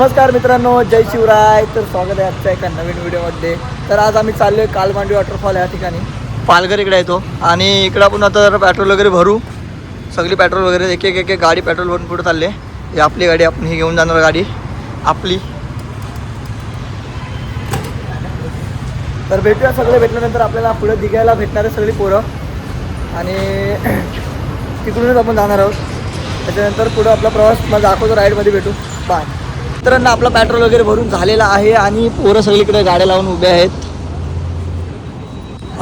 नमस्कार मित्रांनो, जय शिवराय. तर स्वागत आहे आजच्या एका नवीन व्हिडिओमध्ये. तर आज आम्ही चाललोय कालमांडी वॉटरफॉल या ठिकाणी. पालघर इकडे येतो आणि इकडं आपण आता पेट्रोल वगैरे भरू. सगळी पेट्रोल वगैरे एक एक गाडी पेट्रोल भरून पुढे चालले. ही आपली गाडी, आपण ही घेऊन जाणार गाडी आपली. तर भेटूया, सगळे भेटल्यानंतर आपल्याला पुढे दिघायला भेटणार आहे सगळी पोरं आणि तिकडूनच आपण जाणार आहोत. त्याच्यानंतर पुढं आपला प्रवास मला दाखवतो, राईडमध्ये भेटू. बाय. मित्रांनो, आपला पेट्रोल वगैरे भरून झालेला आहे आणि पोरं सगळीकडे गाड्या लावून उभे आहेत.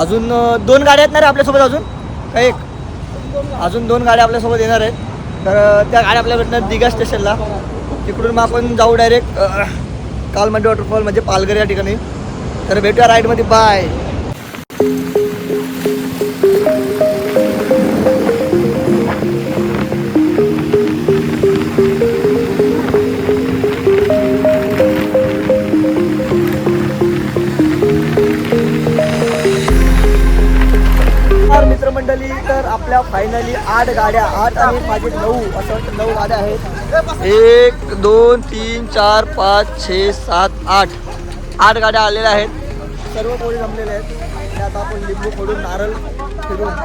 अजून 2 गाड्या आहेत ना रे आपल्यासोबत, अजून काय एक अजून 2 गाड्या आपल्यासोबत येणार आहेत. तर त्या गाड्या आपल्या भेटणार दिघा स्टेशनला. तिकडून मग आपण जाऊ डायरेक्ट कालमांडी वॉटरफॉल म्हणजे पालघर या ठिकाणी. तर भेटूया राईडमध्ये. बाय. मित्रमंडळी, तर आपल्या फायनली 8 गाड्या, 8 आणि माझे 9, असं वाटतं 9 गाड्या आहेत. 1 2 3 4 5 6 7 8 गाड्या आलेल्या आहेत. सर्व पोळी जमलेले आहेत आणि आता आपण लिंबू फोडून, नारळ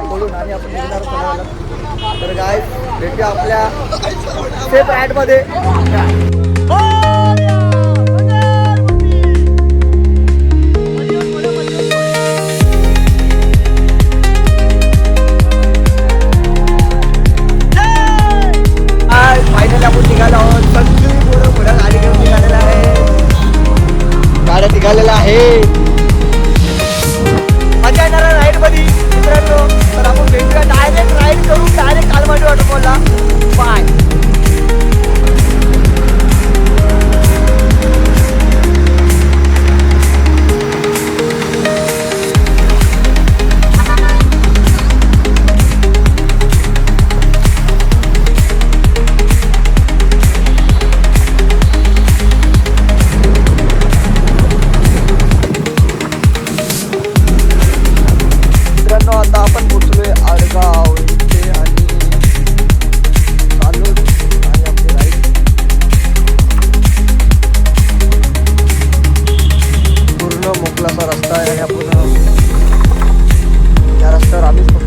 फोडून आणि आपण निघणार आहोत. तर गाय भेटूया आपल्या सेफ राईडमध्ये. फायनली आपण निघालो आहोत. सगळी पोरं पुढं गाडी घेऊन निघालेला आहे. गाड्या निघालेल्या आहे. मजा येणार आहे राईडमध्ये मित्रांनो. तर आपण भेटूया, डायरेक्ट राईड करू, डायरेक्ट कालमांडी वॉटरफॉलला. बाय. आता आपण पोचलोय आडगाव इथे आणि चालू आणि आपली राईड पूर्ण मोकळाचा रस्ता आहे आणि आपण या रस्त्यावर आम्हीच फक्त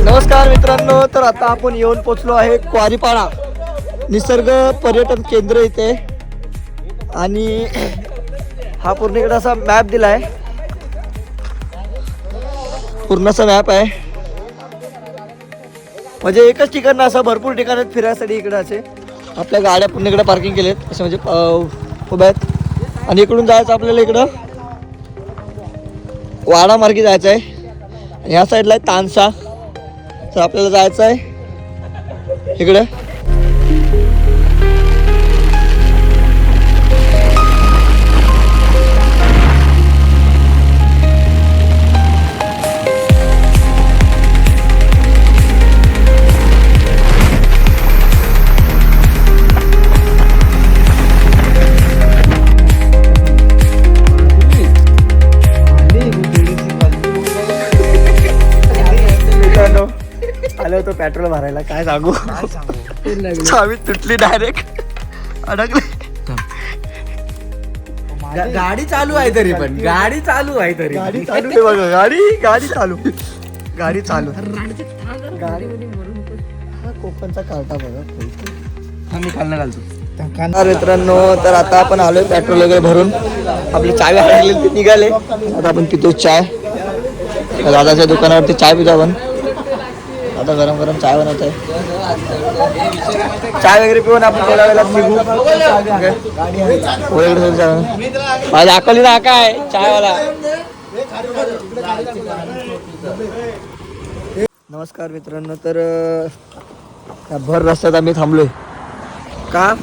नमस्कार मित्रांनो, तर आता आपण येऊन पोचलो आहे क्वारीपाडा निसर्ग पर्यटन केंद्र इथे. आणि हा पूर्ण इकडे असा मॅप दिला आहे, पूर्ण असा मॅप आहे. म्हणजे एकच ठिकाण असं भरपूर ठिकाण आहेत फिरायसाठी. इकडे असे आपल्या गाड्या पूर्ण इकडे पार्किंग केलेत असे, म्हणजे उभ्या आहेत. आणि इकडून जायचं आपल्याला, इकडं वाडा मार्गी जायचं आहे. ह्या साईडला आहे तानसा. तर आपल्याला जायचं आहे इकडे. आलो होतो पेट्रोल भरायला, काय सांगू, चावी तुटली, डायरेक्ट अडकले. गाडी चालू आहे तरी पण, गाडी चालू आहे तरी, गाडी चालू आहे बघा, गाडी चालू, गाडी चालू. हा कोकणचा कार्टा बघा, मी खालना घालतो. मित्रांनो, तर आता आपण आलोय पेट्रोल वगैरे भरून. आपली चावी हरवलेली, ती निघाले. आता आपण पितो चाय. दादाच्या दुकानावरती चाय पितो आपण. आता गरम गरम चाय बनवत आहे. चाय वगैरे पिऊन आपण थोड्या वेळात निघू. माझ्या अकली ना काय चायवाला नमस्कार मित्रांनो. तर त्या भर रस्त्यात आम्ही थांबलोय का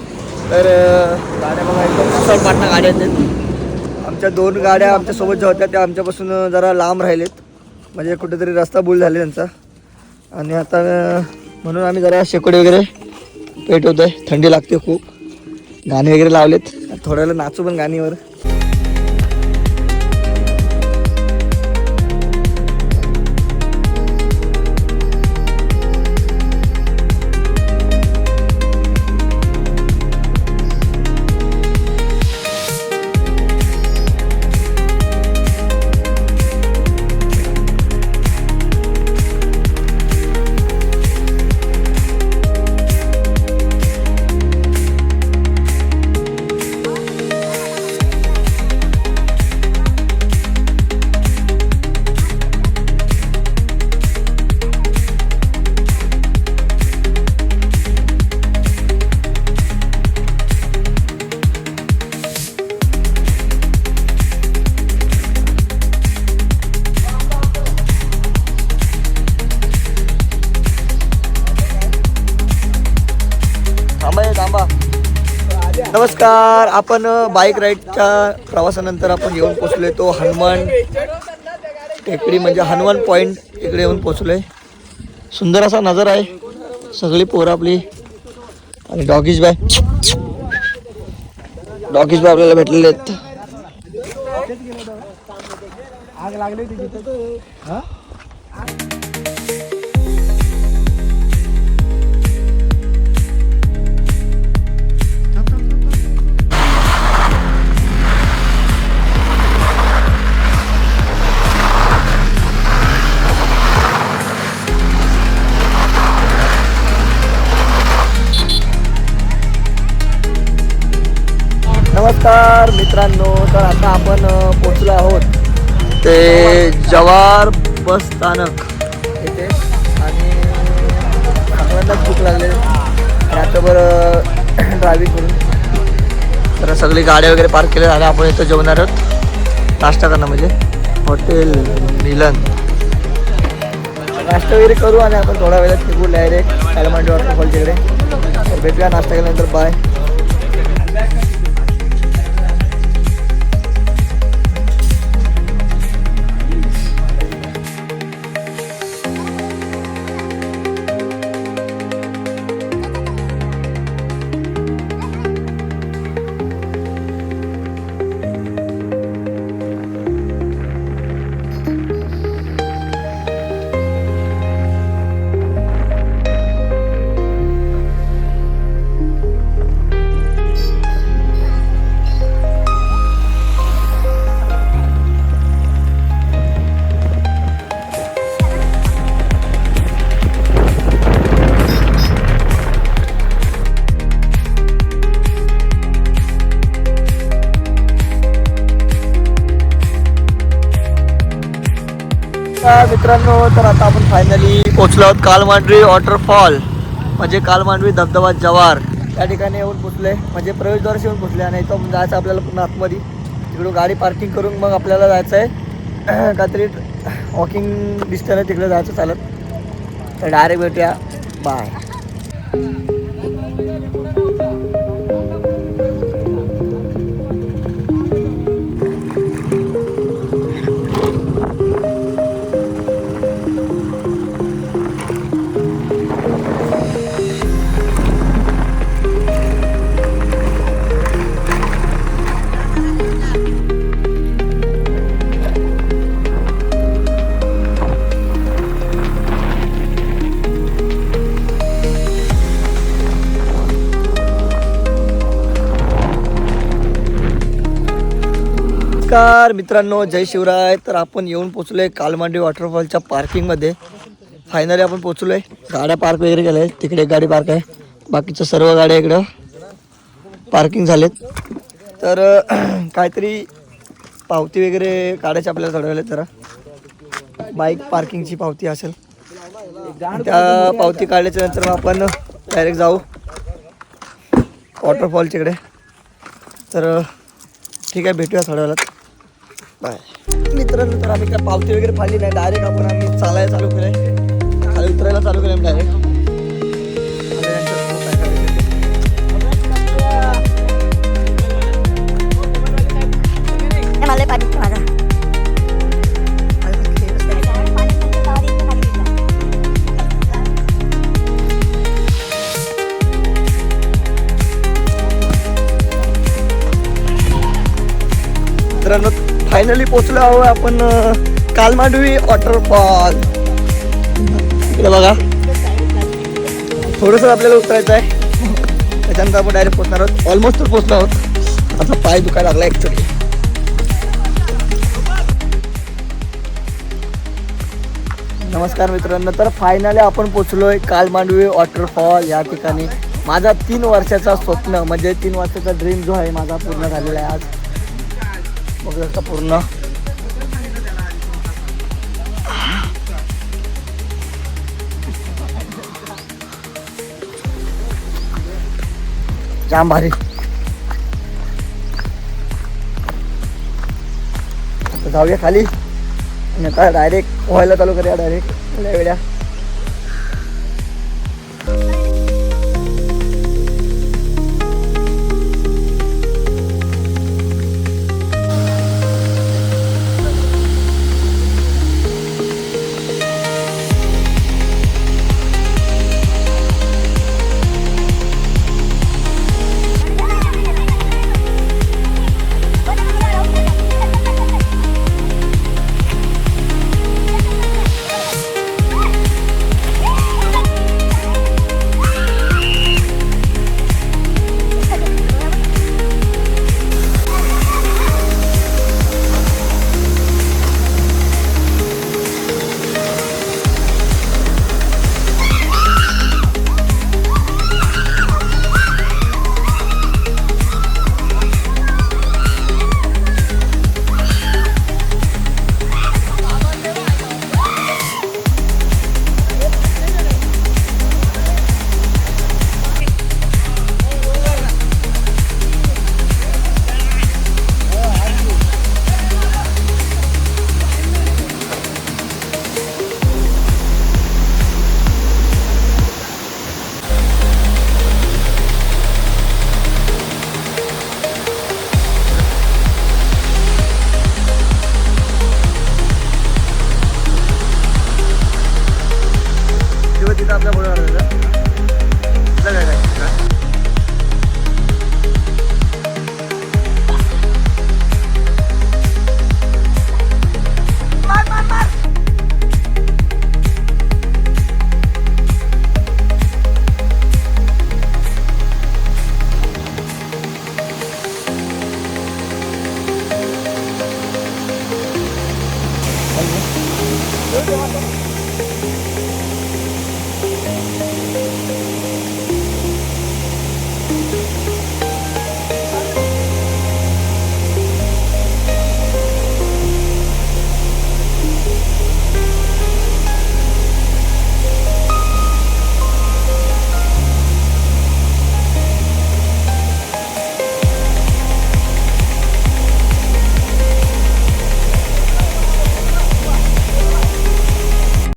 तर गाड्या बघा एकदम पाटणा गाड्या आहेत. आमच्या 2 गाड्या आमच्यासोबत ज्या होत्या त्या आमच्यापासून जरा लांब राहिलेत, म्हणजे कुठेतरी रस्ता बुल झाले त्यांचा. आणि आता म्हणून आम्ही जरा शेकोडी वगैरे पेटवतोय. थंडी लागते खूप. गाणी वगैरे लावलेत, थोड्या वेळेला नाचू पण गाणीवर. नमस्कार. आपण बाईक राईडच्या प्रवासानंतर आपण येऊन पोचलोय तो हनुमान टेकडी म्हणजे हनुमान पॉईंट इकडे येऊन पोचलोय. सुंदर असा नजारा आहे. सगळी पोरं आपली आणि डॉगीज बाय आपल्याला भेटलेले आहेत. आग लागली नमस्कार मित्रांनो. तर आता आपण पोचलो आहोत ते जवार बस स्थानक इथे. आणि सगळ्यांनाच भूक लागले रात्रभर ड्रायव्हिंग करून. तर सगळी गाड्या वगैरे पार्क केल्या झाल्या. आपण इथं जेवणार आहोत. नाश्ता करणं म्हणजे हॉटेल मिलन. नाश्ता वगैरे करू आणि आपण थोड्या वेळात निघू डायरेक्ट कालमांडी वॉटरफॉलच्या इकडे. तर भेटूया नाश्ता केल्यानंतर. बाय. मित्रांनो, तर आता आपण फायनली पोचलो आहोत कालमांडवी वॉटरफॉल म्हणजे कालमांडवी धबधबा जवार या ठिकाणी येऊन पोचले. म्हणजे प्रवेशद्वाराशी येऊन पोचले. आणि इथं जायचं आपल्याला पुन्हा आतमध्ये. तिकडून गाडी पार्किंग करून मग आपल्याला जायचं आहे काहीतरी वॉकिंग डिस्टन्स आहे, तिकडे जायचं चालत. तर डायरेक्ट भेटूया. बाय. नमस्कार मित्रांनो, जय शिवराय. तर आपण येऊन पोचलो आहे कालमांडवी वॉटरफॉलच्या पार्किंगमध्ये. फायनली आपण पोचलो आहे. गाड्या पार्क वगैरे केल्या आहेत. तिकडे एक गाडी पार्क आहे. बाकीच्या सर्व गाड्या इकडं पार्किंग झालेत. तर काहीतरी पावती वगैरे काढायची आपल्याला थोड्या वेळेत. जरा बाईक पार्किंगची पावती असेल. त्या पावती काढल्याच्या नंतर मग आपण डायरेक्ट जाऊ वॉटरफॉलच्याकडे. तर ठीक आहे, भेटूया थोड्या वेळात. बाय. मित्रांनो तर आम्ही काय पावती वगैरे फाडली नाही, डायरेक्ट आपण आम्ही चालायला चालू केलंय, खाली उतरायला चालू केलं डायरेक्ट. मला पाणी माझा मित्रांनो फायनली पोचलो आहोत आपण कालमांडवी वॉटरफॉल. इकडे बघा, थोडंसं आपल्याला उतरायचं आहे, त्याच्यानंतर आपण डायरेक्ट पोचणार आहोत. ऑलमोस्ट तर पोचलो आहोत. आता पाय दुखायला लागला ॲक्च्युली. नमस्कार मित्रांनो, तर फायनली आपण पोचलोय कालमांडवी वॉटरफॉल या ठिकाणी. माझा 3 वर्षाचा स्वप्न म्हणजे 3 वर्षाचा ड्रीम जो आहे माझा पूर्ण झालेला आहे आज. बघू शकता पूर्ण जाम भारी. आता जाऊया खाली आणि आता डायरेक्ट पोहायला चालू करूया डायरेक्ट वेळा. आपल्या बोलणार